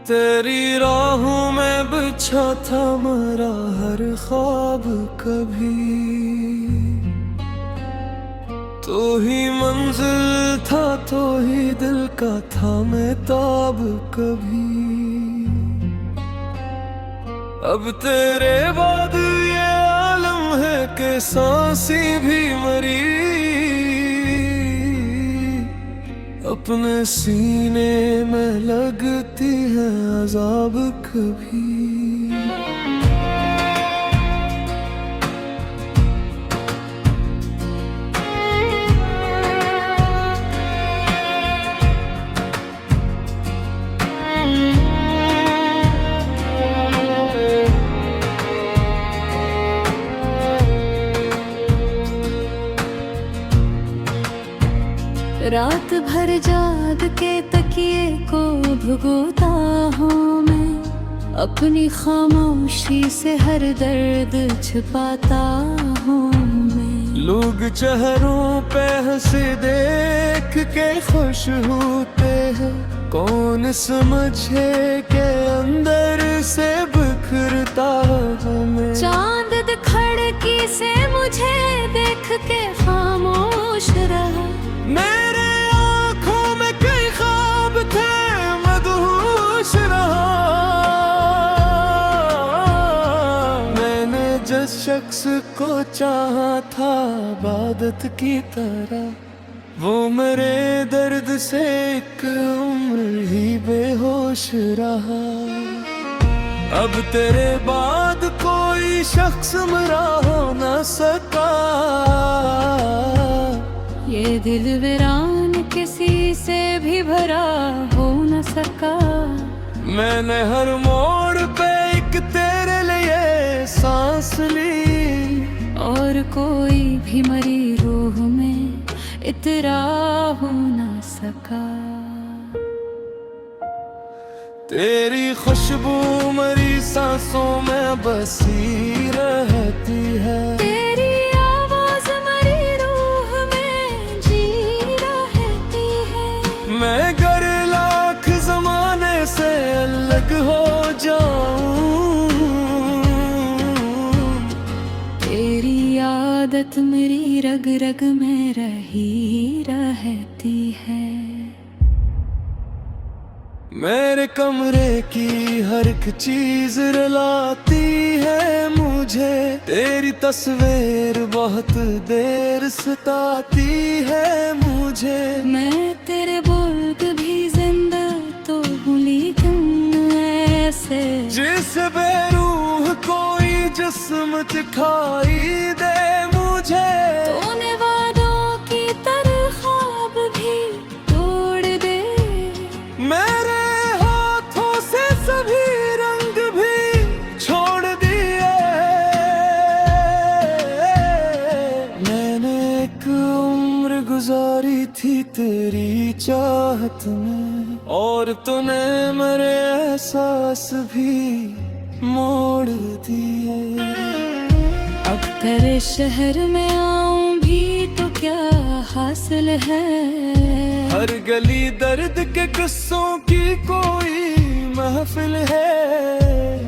तेरी राहों में बिछा था मेरा हर ख्वाब, कभी तो ही मंजिल था, तो ही दिल का था महताब कभी। अब तेरे बाद ये आलम है कि सांसें भी मरी, अपने सीने में लगती है अज़ाब कभी। रात भर जाग के तकिए को भुगोता हूँ मैं, अपनी खामोशी से हर दर्द छिपाता हूँ मैं। लोग चेहरों पे हंसे देख के खुश होते हैं, कौन समझे के अंदर से बिखरता हूँ मैं। चांद खिड़की से मुझे देख के खामोश रहा, मेरे आँखों में कई ख्वाब थे, मदहोश रहा। मैंने जिस शख्स को चाहा था इबादत की तरह, वो मेरे दर्द से एक उम्र ही बेहोश रहा। अब तेरे बाद कोई शख्स मेरा हो न सका, ये दिल वीरान किसी से भी भरा हो न सका। मैंने हर मोड़ पे एक तेरे लिए सांस ली, और कोई भी मरी रूह में इतरा हो न सका। तेरी खुशबू मेरी सांसों में बसी रहती है, तेरी आवाज मेरी रूह में जी रहती है। मैं गर लाख जमाने से अलग हो जाऊं, तेरी आदत मेरी रग रग में रही रहती है। मेरे कमरे की हर एक चीज रुलाती है मुझे, तेरी तस्वीर बहुत देर सताती है मुझे। मैं तेरे बुल्क भी जिंदा तो हूँ, लेकिन ऐसे जिस बेरूह कोई जिस्म दिखाई दे मुझे। तूने वादों की तरह ख्वाब भी तोड़ दे, मेरे हाथों से सभी रंग भी छोड़ दिए। मैंने एक उम्र गुजारी थी तेरी चाहत में, और तूने मेरे एहसास भी मोड़ दिए। अब तेरे शहर में आऊं भी तो क्या हासिल है। हर गली दर्द के किस्सों की कोई महफिल है।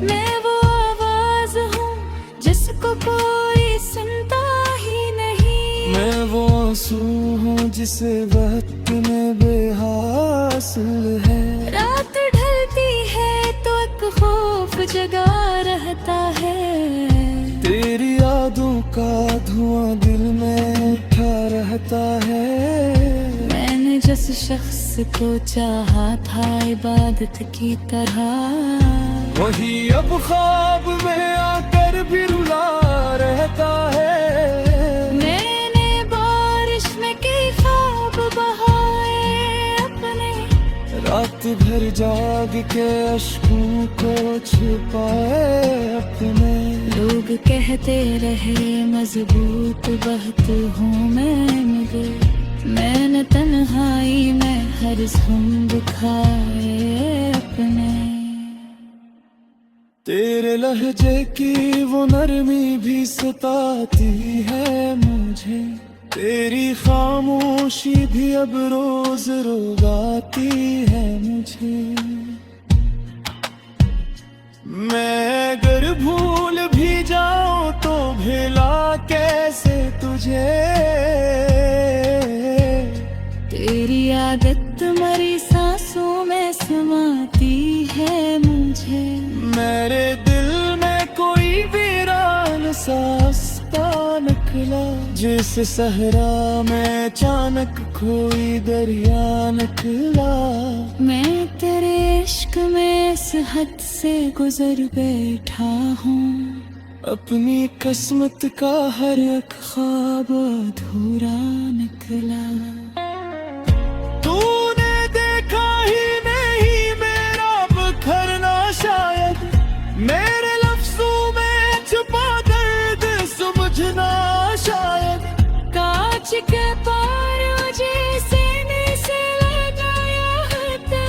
मैं वो आवाज हूँ जिसको कोई सुनता ही नहीं, मैं वो आंसू हूँ जिसे वक्त में बेहासिल है। रात ढलती है तो एक खौफ जगा रहता है, तेरी यादों का धुआं दिल में उठा रहता है। मैंने जिस शख्स को चाहा था इबादत की तरह, वही अब ख्वाब में आकर भी रुला रहता है। मैंने बारिश में कई ख्वाब बहाए अपने, रात भर जाग के अश्कों को छुपाए अपने। लोग कहते रहे मजबूत बहुत हूँ मैं, मगर मैंने तन्हाई में हर झुंड खाए अपने। तेरे लहजे की वो नरमी भी सताती है मुझे, तेरी खामोशी भी अब रोज रुलाती है मुझे। मैं अगर भूल भी जाऊं तो भुला कैसे तुझे। तेरी आदत मरी सांसों में समाती है मुझे। मेरे दिल में कोई वीरान सा निकला, जिस सहरा में अचानक कोई दरिया निकला। मैं तेरे इश्क में इस हद से गुजर बैठा हूँ। अपनी किस्मत का हर एक ख्वाब अधूरा निकला। तूने देखा ही नहीं मेरा बिखरना, शायद मेरे लफ्जों में छुपा दर्द समझना। शायद कांच के पार मुझे सीने से लगाया होता,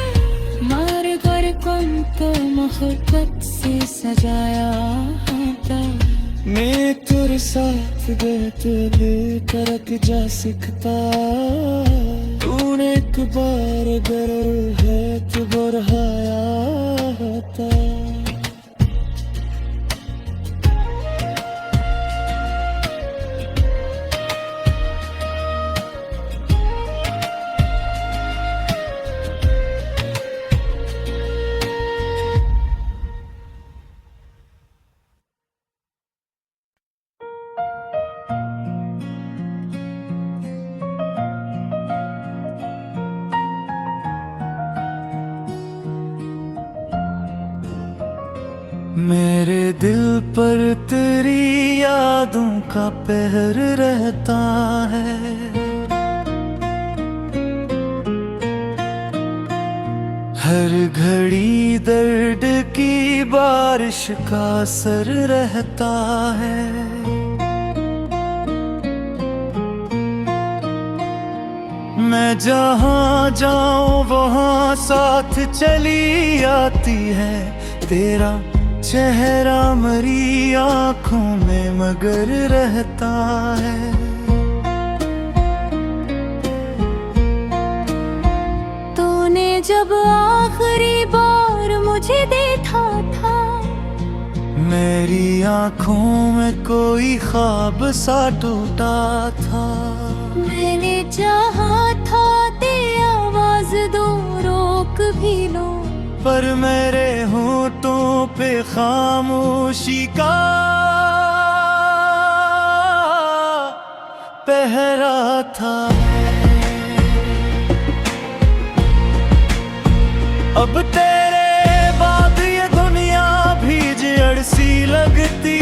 मार कर कौन तो मोहब्बत से सजाया होता। मैं तेरे साथ बेहतर करक जा सकता। तूने एक बार अगर है तो बढ़ाया होता। मेरे दिल पर तेरी यादों का पहर रहता है। हर घड़ी दर्द की बारिश का असर रहता है। मैं जहाँ जाऊँ वहाँ साथ चली आती है तेरा चेहरा, मरी आँखों में मगर रहता है। तूने जब आखिरी बार मुझे देखा था, मेरी आँखों में कोई ख्वाब सा टूटा था। मैंने चाहा था तेरी आवाज दो रोक भी लो, पर मेरे होठों पे खामोशी का पहरा था। अब तेरे बाद ये दुनिया भी जड़ सी लगती।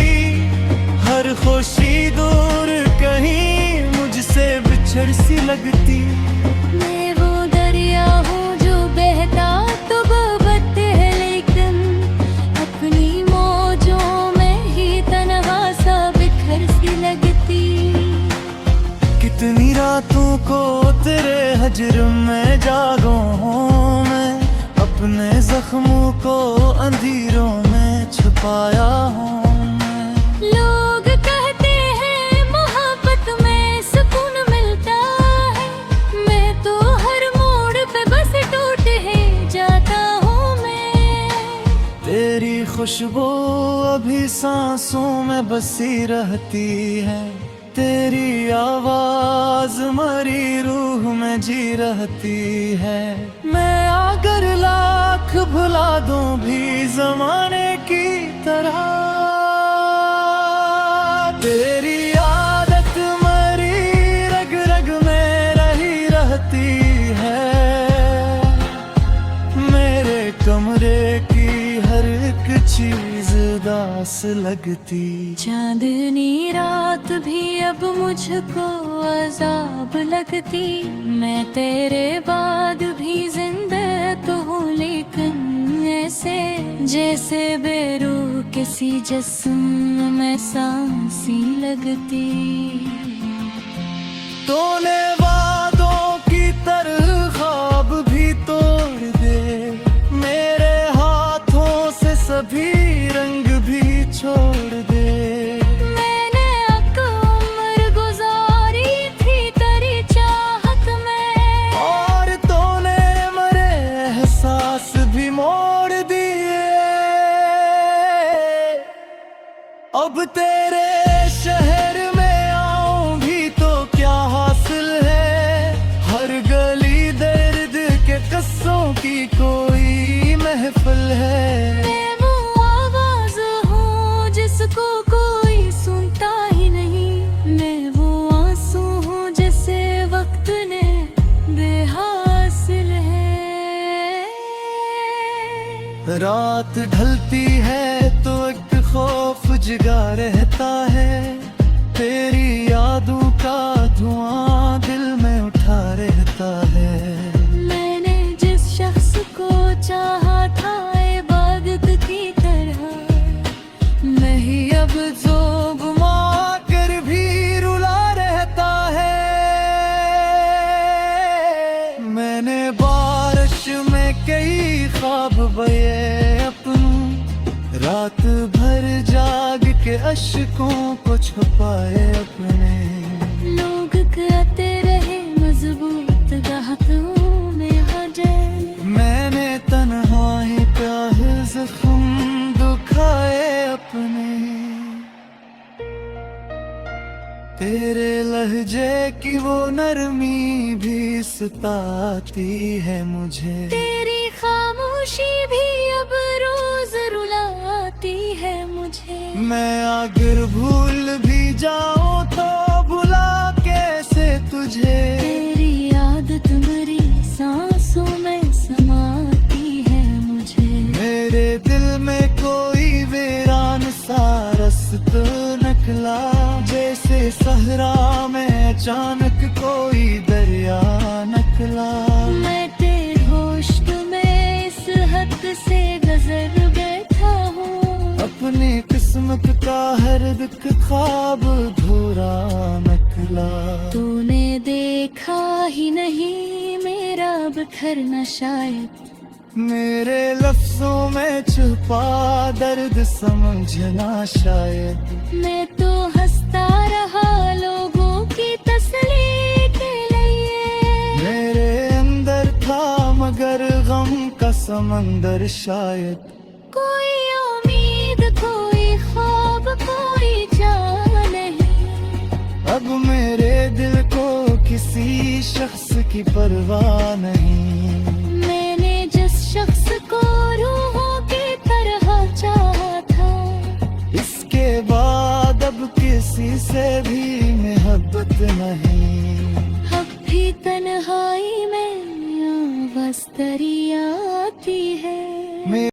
हर खुशी दूर कहीं मुझसे बिछड़ सी लगती। मैं वो दरिया हूँ जो बहता तो बहत है, लेकिन अपनी मौजों में ही तन्हा सा बिखर सी लगती। कितनी रातों को तेरे हजर में जागो हूँ मैं, अपने जख्मों को अंधेरों में छुपाया हूँ मैं। लोग कहते हैं मोहब्बत में सुकून मिलता है, मैं तो हर मोड़ पे बस टूट ही जाता हूँ मैं। तेरी खुशबू अभी सांसों में बसी रहती है। तेरी आवाज मरी रूह में जी रहती है। मैं अगर लाख भुला दूं भी जमाने की तरह, तेरी आदत मरी रग रग में रही रहती है। मेरे कमरे की हर एक चीज उदास लगती। चांदनी रात भी अब मुझको अजाब लगती। मैं तेरे बाद भी जिंदा तो हूँ, लेकिन ऐसे जैसे बेरूह किसी जिस्म में सांसी लगती। तूने वादों की तरह ख्वाब भी तोड़ दे, मेरे हाथों से सभी रंग भी छोड़ दे। मैंने एक उम्र गुजारी थी तेरी चाहत में, और तूने मरे एहसास भी मोड़ दिए। अब तेरे शहर में आऊं भी तो क्या हासिल है, हर गली दर्द के किस्सों की कोई महफिल है। मैं वो आवाज हूँ जिसको कोई सुनता ही नहीं, मैं वो आंसू हूँ जिसे वक्त ने बेहासिल है। रात ढलती है तो एक खौफ जगा रहता है, तेरी यादों का धुआं दिल में उठा रहता है। मैंने जिस शख्स को चाहा था इबादत की तरह, मैं ही अब जो घुमा कर भी रुला रहता है। मैंने बारिश में कई ख्वाब बये अपनों, रात भर जाग के अश्कों को छुपाए अपने। लोग कहते रहे मजबूत गाहकों में हजर, मैंने तन्हाई प्याह जख्म दुखाए अपने। तेरे लहजे की वो नरमी भी सताती है मुझे, तेरी खामोशी भी अब रोज रुलाती है मुझे। मैं अगर भूल भी जाऊं तो भुला कैसे तुझे, तेरी आदत मेरी सांसों में समाती है मुझे। मेरे दिल में कोई वीरान सा रास्ता निकला, जैसे सहरा में अचानक कोई दरिया निकला। मैं तेरे होश में इस हद से गुजर बैठा हूँ, अपनी किस्मत का हर दुख ख्वाब धूरा निकला। तूने देखा ही नहीं मेरा बिखरना शायद, मेरे लफ्जों में छुपा दर्द समझना शायद। मैं तो हंसता रहा लोगों की तसल्ली के लिए, मेरे अंदर था मगर गम का समंदर शायद। कोई उम्मीद कोई ख्वाब कोई जान नहीं, अब मेरे दिल को किसी शख्स की परवाह नहीं। मैंने जिस शख्स को रूहों की तरह चाहा था, इसके बाद अब किसी से भी मोहब्बत नहीं। अब भी तन्हाई में आवाज़ तेरी आती है।